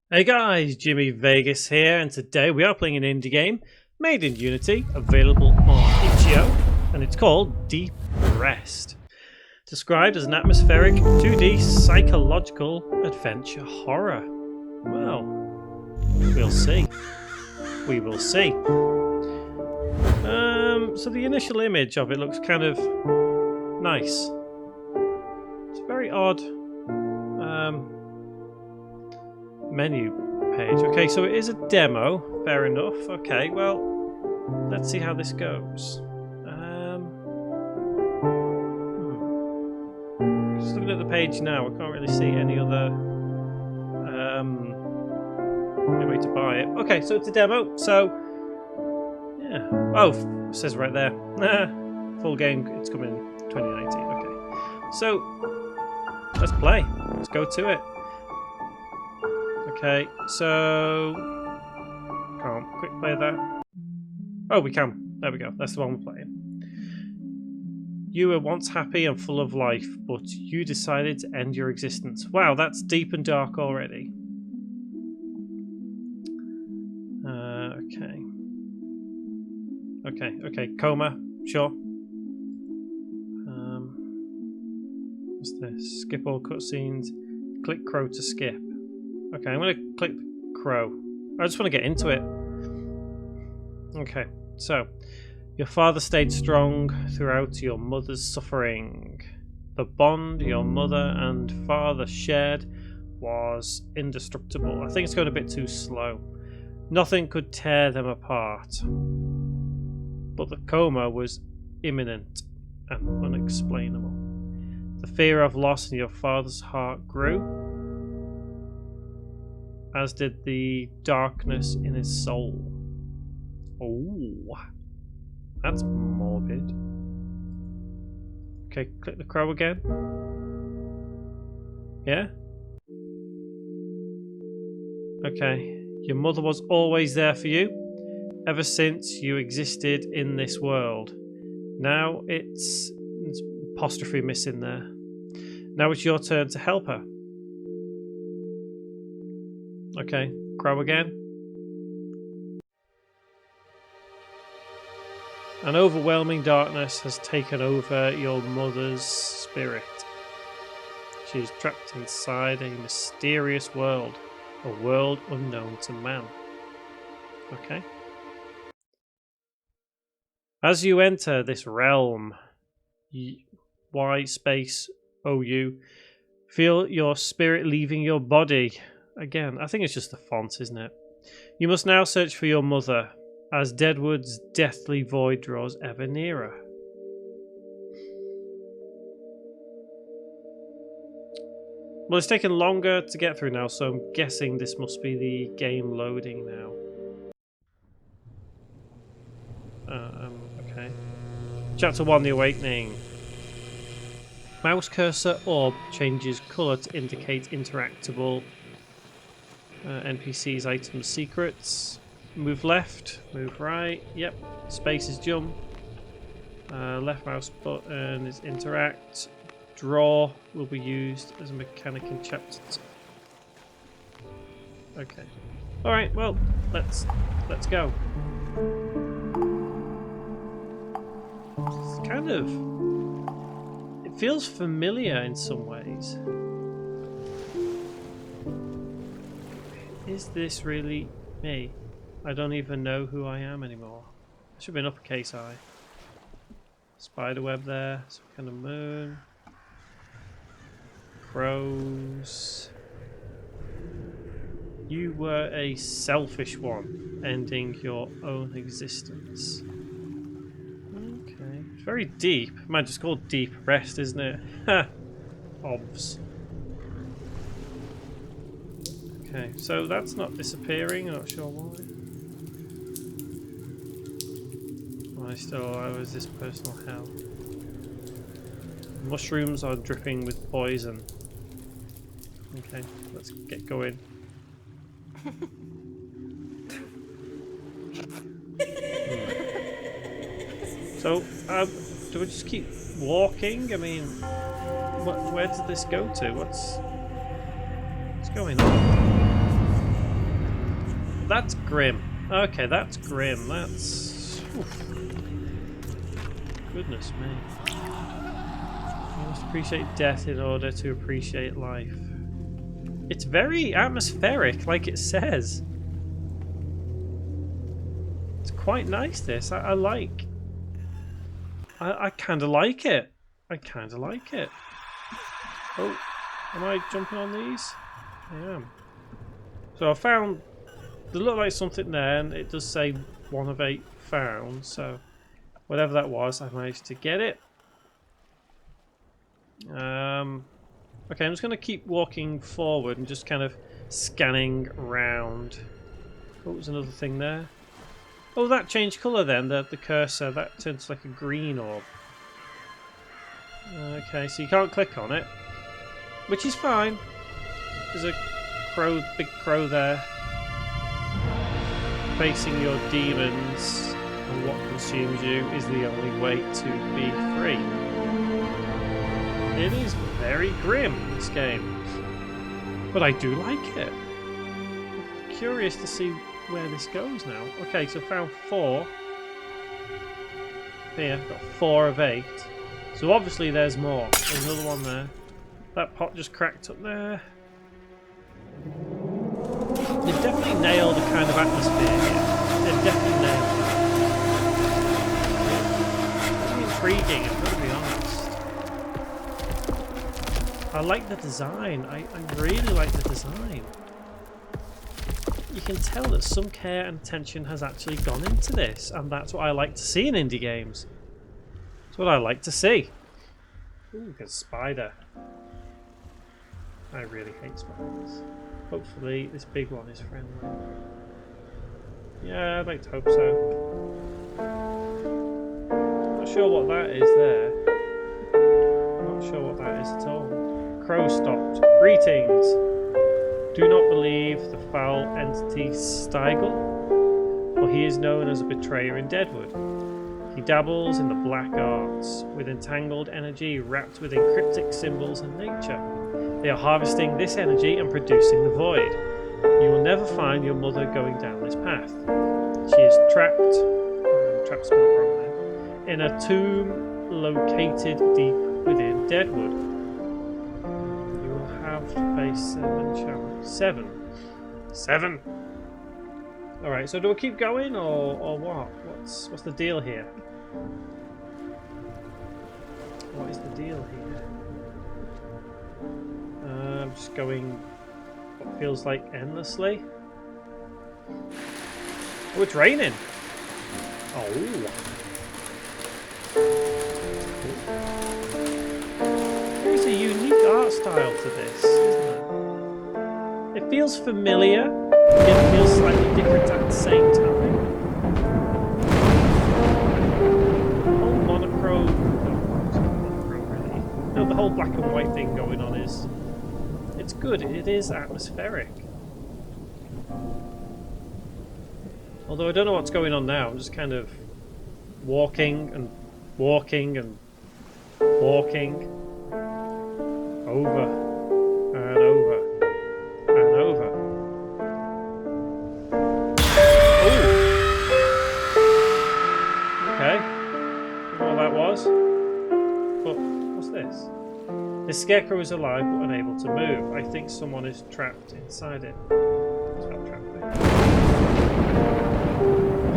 Hey guys, Jimmy Vegas here, and today we are playing an indie game made in Unity, available on itch.io, and it's called Deep Rest. Described as an atmospheric 2D psychological adventure horror. Well, we'll see. We will see. So the initial image of it looks kind of nice. It's a very odd menu page. Okay, so it is a demo. Fair enough. Okay, well, let's see how this goes. Just looking at the page now, I can't really see any other way to buy it. Okay, so it's a demo. So yeah. Oh, it says right there. Full game. It's coming in 2019. Okay, so let's play. Let's go to it. Okay, so can't quick play that. Oh, we can. There we go. That's the one we're playing. You were once happy and full of life, but you decided to end your existence. Wow, that's deep and dark already. Okay. Coma. Sure. What's this? Skip all cutscenes. Click crow to skip. Okay, I'm going to click crow. I just want to get into it. Okay, so your father stayed strong throughout your mother's suffering. The bond your mother and father shared was indestructible. I think it's going a bit too slow. Nothing could tear them apart. But the coma was imminent and unexplainable. The fear of loss in your father's heart grew, as did the darkness in his soul. Oh, that's morbid. Okay, click the crow again. Yeah? Okay, your mother was always there for you, ever since you existed in this world. Now it's apostrophe missing there. Now it's your turn to help her. Okay, crow again. An overwhelming darkness has taken over your mother's spirit. She is trapped inside a mysterious world, a world unknown to man. Okay. As you enter this realm, Y space OU, feel your spirit leaving your body. Again, I think it's just the font, isn't it? You must now search for your mother, as Deadwood's deathly void draws ever nearer. Well, it's taken longer to get through now, so I'm guessing this must be the game loading now. Okay. Chapter 1, The Awakening. Mouse cursor orb changes colour to indicate interactable NPCs, items, secrets. Move left, move right. Yep. Space is jump. Left mouse button is interact. Draw will be used as a mechanic in chapter 2. Okay. All right. Well, let's go. It's kind of. It feels familiar in some ways. Is this really me? I don't even know who I am anymore. That should be an uppercase I. Spiderweb there, some kind of moon. Crows. You were a selfish one, ending your own existence. Okay. It's very deep. Man, just called Deep Rest, isn't it? Ha! Obvs. Okay, so that's not disappearing, I'm not sure why. I was this personal hell. Mushrooms are dripping with poison. Okay, let's get going. So, do we just keep walking? I mean, where does this go to? What's going on? That's grim. Okay, that's grim. That's... Oof. Goodness me. You must appreciate death in order to appreciate life. It's very atmospheric, like it says. It's quite nice, this. I like... I kind of like it. I kind of like it. Oh, am I jumping on these? I am. So I found... There looked like something there, and it does say 1 of 8 found, so... Whatever that was, I managed to get it. Okay, I'm just going to keep walking forward and just kind of scanning around. Oh, there's another thing there. Oh, that changed colour then, the cursor. That turns like a green orb. Okay, so you can't click on it. Which is fine. There's a crow, big crow there. Facing your demons and what consumes you is the only way to be free. It is very grim, this game. But I do like it. I'm curious to see where this goes now. Okay, so found 4. Here, got 4 of 8. So obviously there's more. There's another one there. That pot just cracked up there. They've definitely nailed a kind of atmosphere here. They've definitely nailed it. It's intriguing, I've got to be honest. I like the design. I really like the design. You can tell that some care and attention has actually gone into this, and that's what I like to see in indie games. That's what I like to see. Ooh, look at a spider. I really hate spiders. Hopefully this big one is friendly. Yeah, I'd like to hope so. Not sure what that is there. Not sure what that is at all. Crow stopped. Greetings. Do not believe the foul entity Steigl, for he is known as a betrayer in Deadwood. He dabbles in the black arts, with entangled energy wrapped within cryptic symbols and nature. They are harvesting this energy and producing the void. You will never find your mother going down this path. She is trapped spelled wrong there, in a tomb located deep within Deadwood. You will have to face 7 challenges. 7? Alright, so do I keep going or what? What's the deal here? What is the deal here? I'm just going what feels like endlessly. Oh, it's raining! Oh! There's a unique art style to this, isn't there? It feels familiar, it feels slightly different at the same time. The whole monochrome... really. No, the whole black and white thing going on is... It's good, it is atmospheric. Although I don't know what's going on now, I'm just kind of walking and walking and walking over and over and over. Ooh. Okay, don't know what that was, but what's this? This scarecrow is alive but unable to move. I think someone is trapped inside it. It's not trapped there.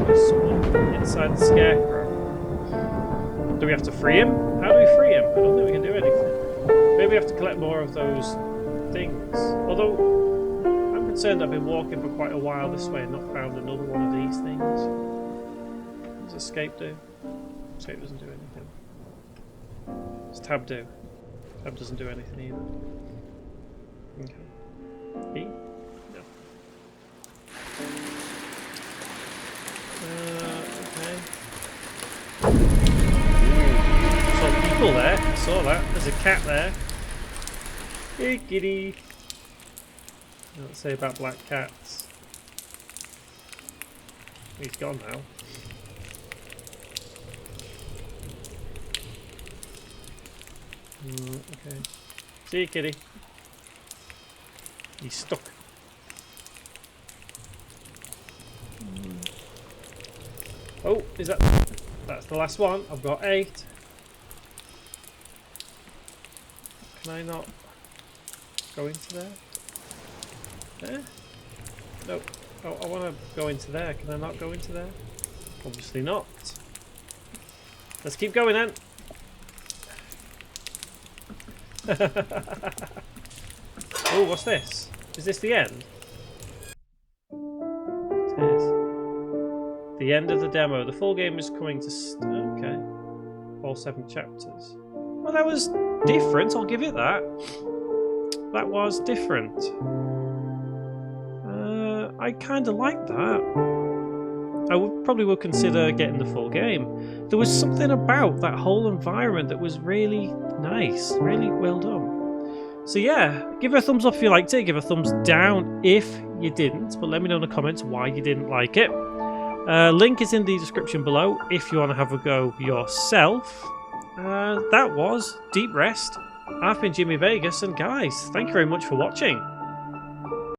There's someone inside the scarecrow. Do we have to free him? How do we free him? I don't think we can do anything. Maybe we have to collect more of those things. Although, I'm concerned I've been walking for quite a while this way and not found another one of these things. What does escape do? Escape doesn't do anything. What's tab do? Tab doesn't do anything either. Okay. E? No. Okay. Saw people there. I saw that. There's a cat there. Hey, kitty. Let's say about black cats. He's gone now. Okay. See you, kitty. He's stuck. Oh, is that... That's the last one. I've got 8. Can I not go into there? There? Nope. Oh, I want to go into there. Can I not go into there? Obviously not. Let's keep going then. Oh, what's this? Is this the end? It is. The end of the demo. The full game is coming to... Okay. All 7 chapters. Well, that was different. I'll give it that. That was different. I kind of like that. I probably would consider getting the full game. There was something about that whole environment that was really nice, really well done. So yeah, give it a thumbs up if you liked it, give a thumbs down if you didn't, but let me know in the comments why you didn't like it. Link is in the description below if you want to have a go yourself. That was Deep Rest. I've been Jimmy Vegas, and guys, thank you very much for watching.